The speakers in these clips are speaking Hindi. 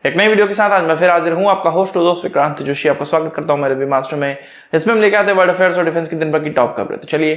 एक नई वीडियो के साथ आज मैं फिर हाजिर हूं, आपका होस्ट और दोस्त विक्रांत जोशी। आपका स्वागत करता हूं मेरे भी मास्टर में। इसमें हम लेके आते हैं वर्ल्ड अफेयर्स और डिफेंस की दिन भर की टॉप खबरें। तो चलिए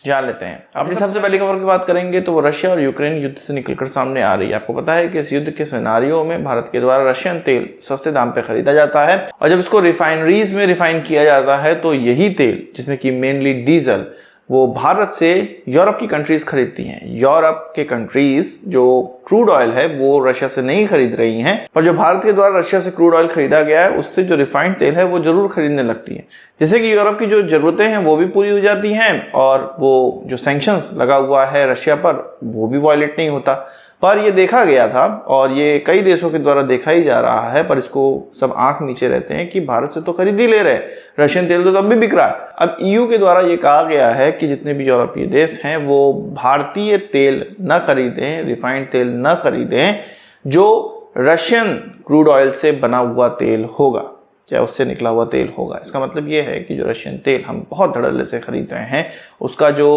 जान लेते हैं। अपनी सबसे पहली खबर की बात करेंगे तो वो रशिया और यूक्रेन युद्ध से निकलकर सामने आ रही है। आपको पता है कि इस युद्ध के सिनेरियो में भारत के द्वारा रशियन तेल सस्ते दाम पे खरीदा जाता है और जब इसको रिफाइनरीज में रिफाइन किया जाता है तो यही तेल, जिसमें कि मेनली डीजल, वो भारत से यूरोप की कंट्रीज खरीदती हैं। यूरोप के कंट्रीज जो क्रूड ऑयल है वो रशिया से नहीं खरीद रही हैं, पर जो भारत के द्वारा रशिया से क्रूड ऑयल खरीदा गया है उससे जो रिफाइंड तेल है वो जरूर खरीदने लगती है, जिससे कि यूरोप की जो जरूरतें हैं वो भी पूरी हो जाती हैं और वो जो सैंक्शंस लगा हुआ है रशिया पर वो भी वायलेट नहीं होता। पर ये देखा गया था और ये कई देशों के द्वारा देखा ही जा रहा है, पर इसको सब आंख नीचे रहते हैं कि भारत से तो खरीद ही ले रहे, रशियन तेल तो तब भी बिक रहा है। अब ईयू के द्वारा ये कहा गया है कि जितने भी यूरोपीय देश हैं वो भारतीय तेल न खरीदें, रिफाइंड तेल न खरीदें जो रशियन क्रूड ऑयल से बना हुआ तेल होगा, चाहे उससे निकला हुआ तेल होगा। इसका मतलब ये है कि जो रशियन तेल हम बहुत धड़ल्ले से खरीद रहे हैं उसका जो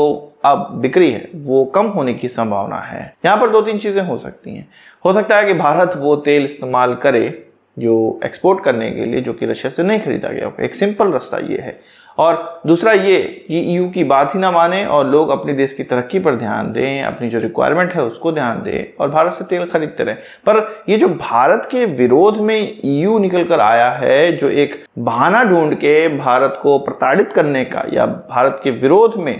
अब बिक्री है वो कम होने की संभावना है। यहाँ पर दो तीन चीजें हो सकती हैं। हो सकता है कि भारत वो तेल इस्तेमाल करे जो एक्सपोर्ट करने के लिए, जो कि रशिया से नहीं खरीदा गया होगा। एक सिंपल रास्ता ये है। और दूसरा ये कि ईयू की बात ही ना माने और लोग अपने देश की तरक्की पर ध्यान दें, अपनी जो रिक्वायरमेंट है उसको ध्यान दें और भारत से तेल खरीदते रहें। पर ये जो भारत के विरोध में ईयू निकल कर आया है, जो एक बहाना ढूंढ के भारत को प्रताड़ित करने का या भारत के विरोध में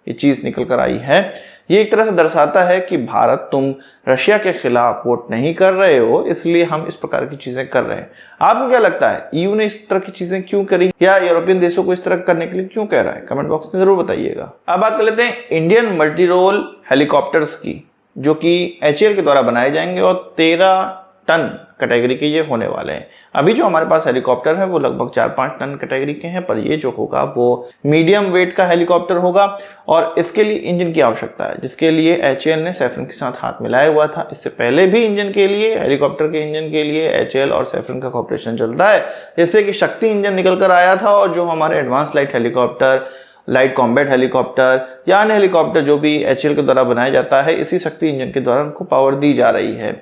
ये चीज निकल कर आई है, ये एक तरह से दर्शाता है कि भारत, तुम रशिया के खिलाफ वोट नहीं कर रहे हो, इसलिए हम इस प्रकार की चीजें कर रहे हैं। आपको क्या लगता है ईयू ने इस तरह की चीजें क्यों करी या यूरोपियन देशों को इस तरह करने के लिए क्यों कह रहा है? कमेंट बॉक्स में जरूर बताइएगा। अब बात कर लेते हैं इंडियन मल्टी रोल हेलीकॉप्टर्स की, जो कि एचएएल के द्वारा बनाए जाएंगे और 13 टन कैटेगरी के ये होने वाले हैं। अभी जो हमारे पास हेलीकॉप्टर है वो लगभग 4-5 टन कैटेगरी के हैं, पर ये जो होगा वो मीडियम वेट का हेलीकॉप्टर होगा और इसके लिए इंजन की आवश्यकता है, जिसके लिए एचएएल ने सैफरन के साथ हाथ मिलाया हुआ था। इससे पहले भी इंजन के लिए, हेलीकॉप्टर के इंजन के लिए एचएएल और सैफरन का कॉर्पोरेशन चलता है। जैसे कि शक्ति इंजन निकल कर आया था और जो हमारे advance light helicopter, light combat helicopter या अन्य हेलीकॉप्टर जो भी एचएएल के द्वारा बनाया जाता है, इसी शक्ति इंजन के द्वारा उनको पावर दी जा रही है।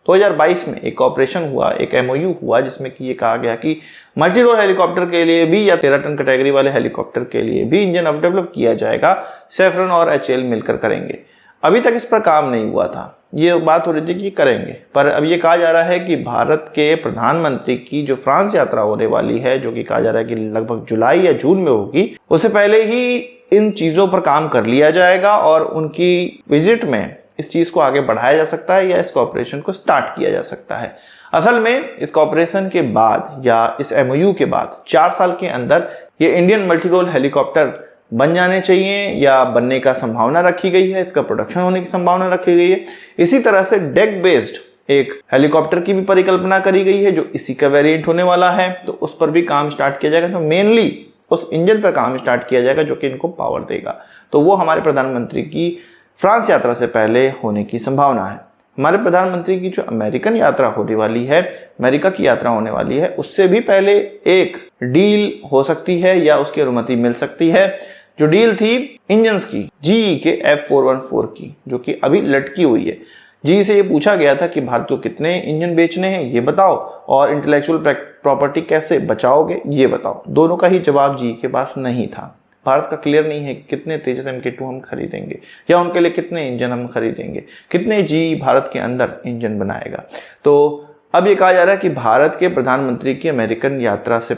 2022 में एक ऑपरेशन हुआ, एक एमओयू हुआ, जिसमें कि ये कहा गया कि मल्टी रोल हेलीकॉप्टर के लिए भी या 13 टन कैटेगरी वाले हेलीकॉप्टर के लिए भी इंजन अब डेवलप किया जाएगा। सैफरन और एचएएल मिलकर करेंगे। अभी तक इस पर काम नहीं हुआ था, ये बात हो रही थी कि करेंगे, पर अब ये कहा जा रहा है कि भारत के प्रधानमंत्री की जो फ्रांस यात्रा होने वाली है, जो कि कहा जा रहा है कि लगभग जुलाई या जून में होगी, उससे पहले ही इन चीजों पर काम कर लिया जाएगा और उनकी विजिट में इस चीज को आगे बढ़ाया जा सकता है या इस कॉपरेशन को स्टार्ट किया जा सकता है। असल में इस कॉपरेशन के बाद या इस एमओयू के बाद 4 साल के अंदर ये इंडियन मल्टी रोल हेलीकॉप्टर बन जाने चाहिए या बनने का संभावना रखी गई है, इसका प्रोडक्शन होने की संभावना रखी गई है। इसी तरह से डेक बेस्ड एक हेलीकॉप्टर की भी परिकल्पना करी गई है जो इसी का वेरिएंट होने वाला है, तो उस पर भी काम स्टार्ट किया जाएगा। तो मेनली उस इंजन पर काम स्टार्ट किया जाएगा जो कि इनको पावर देगा। तो वो हमारे प्रधानमंत्री की फ्रांस यात्रा से पहले होने की संभावना है। हमारे प्रधानमंत्री की जो अमेरिकन यात्रा होने वाली है, अमेरिका की यात्रा होने वाली है, उससे भी पहले एक डील हो सकती है या उसकी अनुमति मिल सकती है। जो डील थी इंजन्स की, जीई के F414 की, जो कि अभी लटकी हुई है। जीई से ये पूछा गया था कि भारत को कितने इंजन बेचने हैं ये बताओ और इंटेलेक्चुअल प्रॉपर्टी कैसे बचाओगे ये बताओ। दोनों का ही जवाब जीई के पास नहीं था। भारत का क्लियर नहीं है कितने तेजस MK2 हम खरीदेंगे या उनके लिए कितने इंजन हम खरीदेंगे, कितने जीई भारत के अंदर इंजन बनाएगा। तो अब ये कहा जा रहा है कि भारत के प्रधानमंत्री की अमेरिका यात्रा से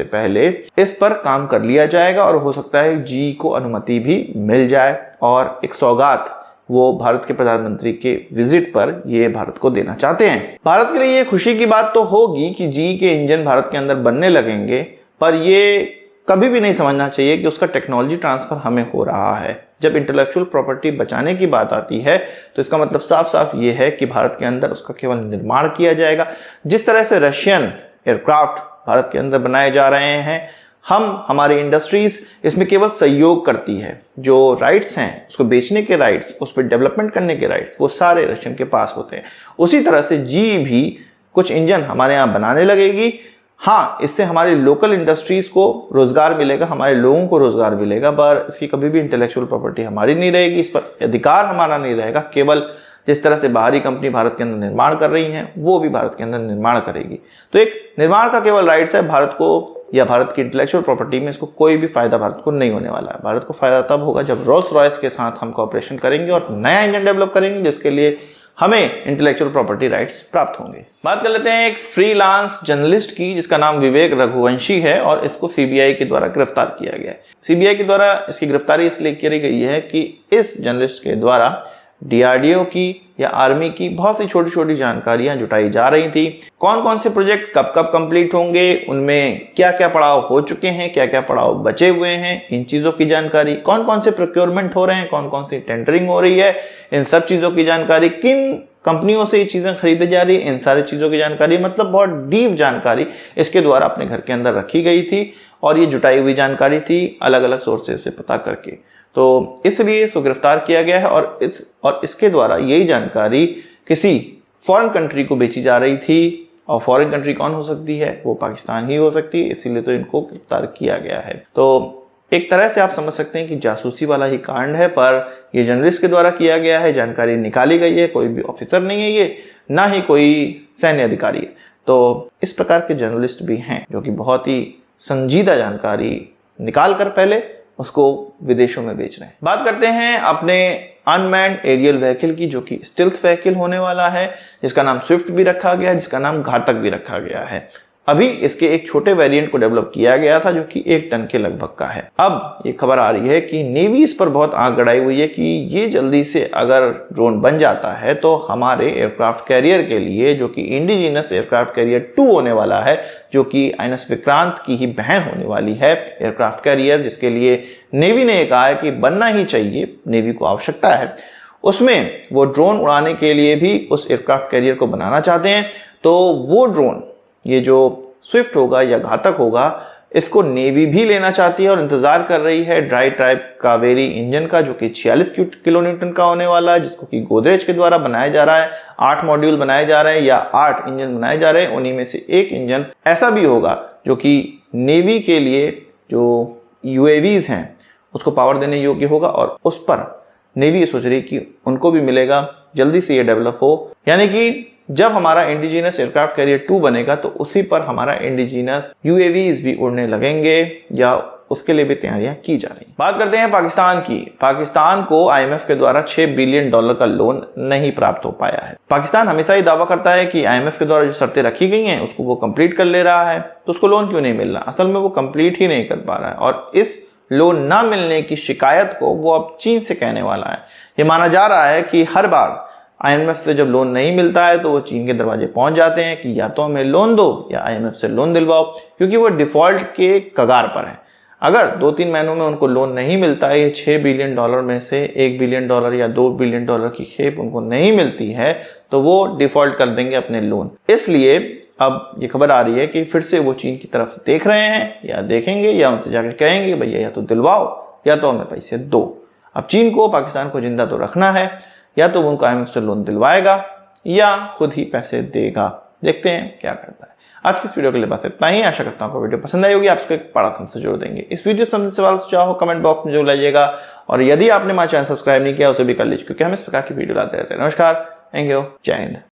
पहले इस पर काम कर लिया जाएगा और हो सकता है जीई को अनुमति भी मिल जाए और एक सौगात वो भारत के प्रधानमंत्री के विजिट पर ये भारत को देना चाहते हैं। भारत के लिए ये खुशी की बात तो होगी कि जीई के इंजन भारत के अंदर बनने लगेंगे, पर ये कभी भी नहीं समझना चाहिए कि उसका टेक्नोलॉजी ट्रांसफर हमें हो रहा है। जब इंटेलेक्चुअल प्रॉपर्टी बचाने की बात आती है तो इसका मतलब साफ साफ ये है कि भारत के अंदर उसका केवल निर्माण किया जाएगा। जिस तरह से रशियन एयरक्राफ्ट भारत के अंदर बनाए जा रहे हैं, हमारी इंडस्ट्रीज इसमें केवल सहयोग करती है। जो राइट्स हैं, उसको बेचने के राइट्स, उस पर डेवलपमेंट करने के राइट्स, वो सारे रशियन के पास होते हैं। उसी तरह से जीई भी कुछ इंजन हमारे यहाँ बनाने लगेगी। हाँ, इससे हमारी लोकल इंडस्ट्रीज को रोजगार मिलेगा, हमारे लोगों को रोजगार मिलेगा, पर इसकी कभी भी इंटेलेक्चुअल प्रॉपर्टी हमारी नहीं रहेगी, इस पर अधिकार हमारा नहीं रहेगा। केवल जिस तरह से बाहरी कंपनी भारत के अंदर निर्माण कर रही हैं वो भी भारत के अंदर निर्माण करेगी। तो एक निर्माण का केवल राइट्स है, भारत को या भारत की इंटेलेक्चुअल प्रॉपर्टी में इसको कोई भी फायदा भारत को नहीं होने वाला है। भारत को फायदा तब होगा जब रोल्स रॉयस के साथ हम कोऑपरेशन करेंगे और नया इंजन डेवलप करेंगे जिसके लिए हमें इंटेलेक्चुअल प्रॉपर्टी राइट्स प्राप्त होंगे। बात कर लेते हैं एक फ्रीलांस जर्नलिस्ट की जिसका नाम विवेक रघुवंशी है और इसको सीबीआई के द्वारा गिरफ्तार किया गया है। सीबीआई के द्वारा इसकी गिरफ्तारी इसलिए की गई है कि इस जर्नलिस्ट के द्वारा डीआरडीओ की या आर्मी की बहुत सी छोटी छोटी जानकारियां जुटाई जा रही थी। कौन कौन से प्रोजेक्ट कब कब कंप्लीट होंगे, उनमें क्या क्या पड़ाव हो चुके हैं, क्या क्या पड़ाव बचे हुए हैं, इन चीज़ों की जानकारी, कौन कौन से प्रोक्योरमेंट हो रहे हैं, कौन कौन सी टेंडरिंग हो रही है, इन सब चीज़ों की जानकारी, किन कंपनियों से ये चीज़ें खरीदी जा रही है, इन सारी चीज़ों की जानकारी, मतलब बहुत डीप जानकारी इसके द्वारा अपने घर के अंदर रखी गई थी और ये जुटाई हुई जानकारी थी अलग अलग सोर्सेज से पता करके। तो इसलिए इसको गिरफ्तार किया गया है और इसके द्वारा यही जानकारी किसी फॉरेन कंट्री को बेची जा रही थी और फॉरेन कंट्री कौन हो सकती है, वो पाकिस्तान ही हो सकती है, इसीलिए तो इनको गिरफ्तार किया गया है। तो एक तरह से आप समझ सकते हैं कि जासूसी वाला ही कांड है, पर ये जर्नलिस्ट के द्वारा किया गया है, जानकारी निकाली गई है, कोई भी ऑफिसर नहीं है ये, ना ही कोई सैन्य अधिकारी है। तो इस प्रकार के जर्नलिस्ट भी हैं जो कि बहुत ही संजीदा जानकारी निकाल कर पहले उसको विदेशों में बेच रहे हैं। बात करते हैं अपने अनमैन्ड एरियल व्हीकल की जो कि स्टिल्थ व्हीकल होने वाला है, जिसका नाम स्विफ्ट भी रखा गया है, जिसका नाम घातक भी रखा गया है। अभी इसके एक छोटे वेरिएंट को डेवलप किया गया था जो कि 1 टन के लगभग का है। अब ये खबर आ रही है कि नेवी इस पर बहुत आंख गड़ाई हुई है कि ये जल्दी से अगर ड्रोन बन जाता है तो हमारे एयरक्राफ्ट कैरियर के लिए, जो कि इंडिजिनस एयरक्राफ्ट कैरियर 2 होने वाला है, जो कि आईएनएस विक्रांत की ही बहन होने वाली है एयरक्राफ्ट कैरियर, जिसके लिए नेवी ने कहा है कि बनना ही चाहिए, नेवी को आवश्यकता है, उसमें वो ड्रोन उड़ाने के लिए भी उस एयरक्राफ्ट कैरियर को बनाना चाहते हैं। तो वो ड्रोन, ये जो स्विफ्ट होगा या घातक होगा, इसको नेवी भी लेना चाहती है और इंतजार कर रही है ड्राई टाइप कावेरी इंजन का, जो कि 46 किलो न्यूटन का होने वाला है, जिसको कि गोदरेज के द्वारा बनाया जा रहा है। 8 मॉड्यूल बनाए जा रहे हैं या 8 इंजन बनाए जा रहे हैं, उन्हीं में से एक इंजन ऐसा भी होगा जो कि नेवी के लिए जो यूएवीज हैं उसको पावर देने योग्य होगा और उस पर नेवी सोच रही कि उनको भी मिलेगा, जल्दी से ये डेवलप हो। यानी कि जब हमारा इंडिजिनस एयरक्राफ्ट कैरियर 2 बनेगा तो उसी पर हमारा इंडिजिनस यूएवीज भी उड़ने लगेंगे या उसके लिए भी तैयारियां की जा रही। बात करते हैं पाकिस्तान की। पाकिस्तान को आईएमएफ के द्वारा $6 बिलियन का लोन नहीं प्राप्त हो पाया है। पाकिस्तान हमेशा ही दावा करता है कि आईएमएफ के द्वारा जो शर्तें रखी गई हैं उसको वो कंप्लीट कर ले रहा है, तो उसको लोन क्यों नहीं मिल रहा? असल में वो कंप्लीट ही नहीं कर पा रहा है और इस लोन ना मिलने की शिकायत को वो अब चीन से कहने वाला है। ये माना जा रहा है कि हर बार आईएमएफ से जब लोन नहीं मिलता है तो वो चीन के दरवाजे पहुंच जाते हैं कि या तो हमें लोन दो या आईएमएफ से लोन दिलवाओ, क्योंकि वो डिफॉल्ट के कगार पर है। अगर 2-3 महीनों में उनको लोन नहीं मिलता है, ये $6 बिलियन में से $1 बिलियन या $2 बिलियन की खेप उनको नहीं मिलती है, तो वो डिफॉल्ट कर देंगे अपने लोन। इसलिए अब ये खबर आ रही है कि फिर से वो चीन की तरफ देख रहे हैं या देखेंगे या उनसे जाकर कहेंगे भैया या तो दिलवाओ या तो हमें पैसे दो। अब चीन को पाकिस्तान को जिंदा तो रखना है, या तो वो उनको आईएमएफ से लोन दिलवाएगा या खुद ही पैसे देगा। देखते हैं क्या करता है। आज की इस वीडियो के लिए बस इतना ही। आशा करता हूँ आपको वीडियो पसंद आई होगी। आपको एक बड़ा से जोड़ देंगे। इस वीडियो से संबंधित सवाल सुझाव हो कमेंट बॉक्स में जरूर लाइएगा और यदि आपने हमारा चैनल सब्सक्राइब नहीं किया उसे भी कर लीजिए, क्योंकि हम इस प्रकार की वीडियो लाते रहते हैं। नमस्कार, थैंक यू, जय हिंद।